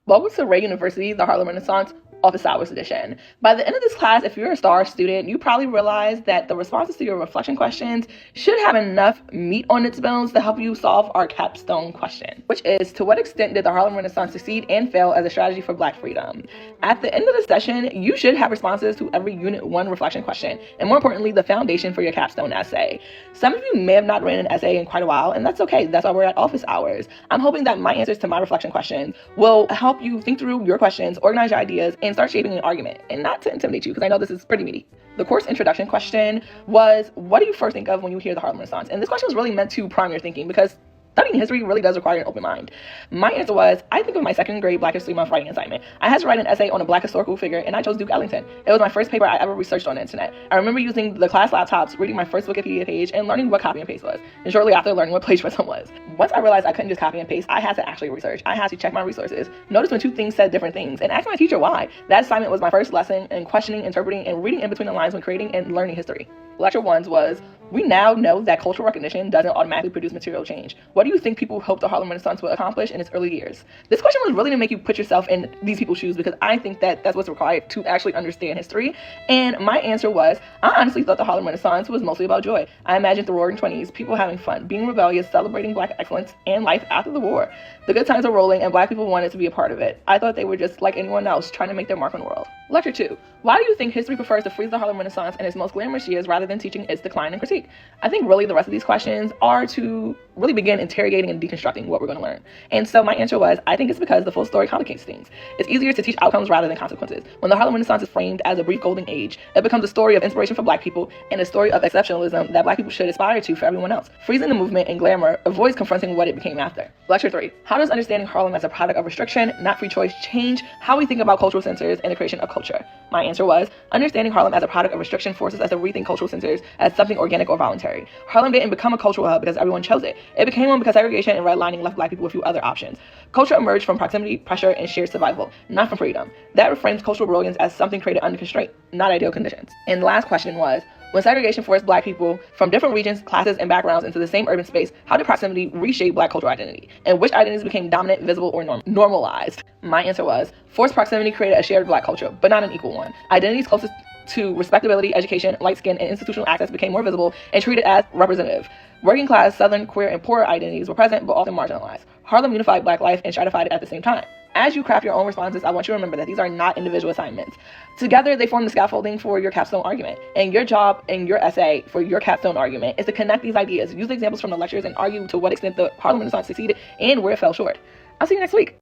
Welcome to Ray University, the Harlem Renaissance Office Hours Edition. By the end of this class, if you're a STAR student, you probably realize that the responses to your reflection questions should have enough meat on its bones to help you solve our capstone question, which is, to what extent did the Harlem Renaissance succeed and fail as a strategy for Black freedom? At the end of the session, you should have responses to every Unit 1 reflection question, and more importantly, the foundation for your capstone essay. Some of you may have not written an essay in quite a while, and that's okay. That's why we're at office hours. I'm hoping that my answers to my reflection questions will help you think through your questions, organize your ideas, and start shaping an argument, and not to intimidate you, because I know this is pretty meaty. The course introduction question was, what do you first think of when you hear the Harlem Renaissance? And this question was really meant to prime your thinking, because studying history really does require an open mind. My answer was, I think of my second grade Black History Month writing assignment. I had to write an essay on a Black historical figure, and I chose Duke Ellington. It was my first paper I ever researched on the internet. I remember using the class laptops, reading my first Wikipedia page, and learning what copy and paste was, and shortly after learning what plagiarism was. Once I realized I couldn't just copy and paste, I had to actually research. I had to check my resources, notice when two things said different things, and ask my teacher why. That assignment was my first lesson in questioning, interpreting, and reading in between the lines when creating and learning history. Lecture 1 was, we now know that cultural recognition doesn't automatically produce material change. What do you think people hoped the Harlem Renaissance would accomplish in its early years? This question was really to make you put yourself in these people's shoes, because I think that that's what's required to actually understand history. And my answer was, I honestly thought the Harlem Renaissance was mostly about joy. I imagined the roaring 20s, people having fun, being rebellious, celebrating Black excellence, and life after the war. The good times were rolling, and Black people wanted to be a part of it. I thought they were just like anyone else, trying to make their mark on the world. Lecture 2. Why do you think history prefers to freeze the Harlem Renaissance in its most glamorous years rather than teaching its decline and critique? I think really the rest of these questions are to really begin interrogating and deconstructing what we're going to learn. And so my answer was, I think it's because the full story complicates things. It's easier to teach outcomes rather than consequences. When the Harlem Renaissance is framed as a brief golden age, it becomes a story of inspiration for Black people and a story of exceptionalism that Black people should aspire to for everyone else. Freezing the movement and glamour avoids confronting what it became after. Lecture 3. How does understanding Harlem as a product of restriction, not free choice, change how we think about cultural censors and the creation of culture? My answer was, understanding Harlem as a product of restriction forces us to rethink cultural censors as something organic or voluntary. Harlem didn't become a cultural hub because everyone chose it. It became one because segregation and redlining left Black people with few other options. Culture emerged from proximity, pressure, and shared survival, not from freedom. That reframes cultural brilliance as something created under constraint, not ideal conditions. And the last question was, when segregation forced Black people from different regions, classes, and backgrounds into the same urban space, how did proximity reshape Black cultural identity? And which identities became dominant, visible, or normalized? My answer was, forced proximity created a shared Black culture, but not an equal one. Identities closest to respectability, education, light skin, and institutional access became more visible and treated as representative. Working class, Southern, queer, and poor identities were present but often marginalized. Harlem unified Black life and stratified it at the same time. As you craft your own responses, I want you to remember that these are not individual assignments. Together, they form the scaffolding for your capstone argument. And your job in your essay for your capstone argument is to connect these ideas, use the examples from the lectures, and argue to what extent the Harlem Renaissance succeeded and where it fell short. I'll see you next week.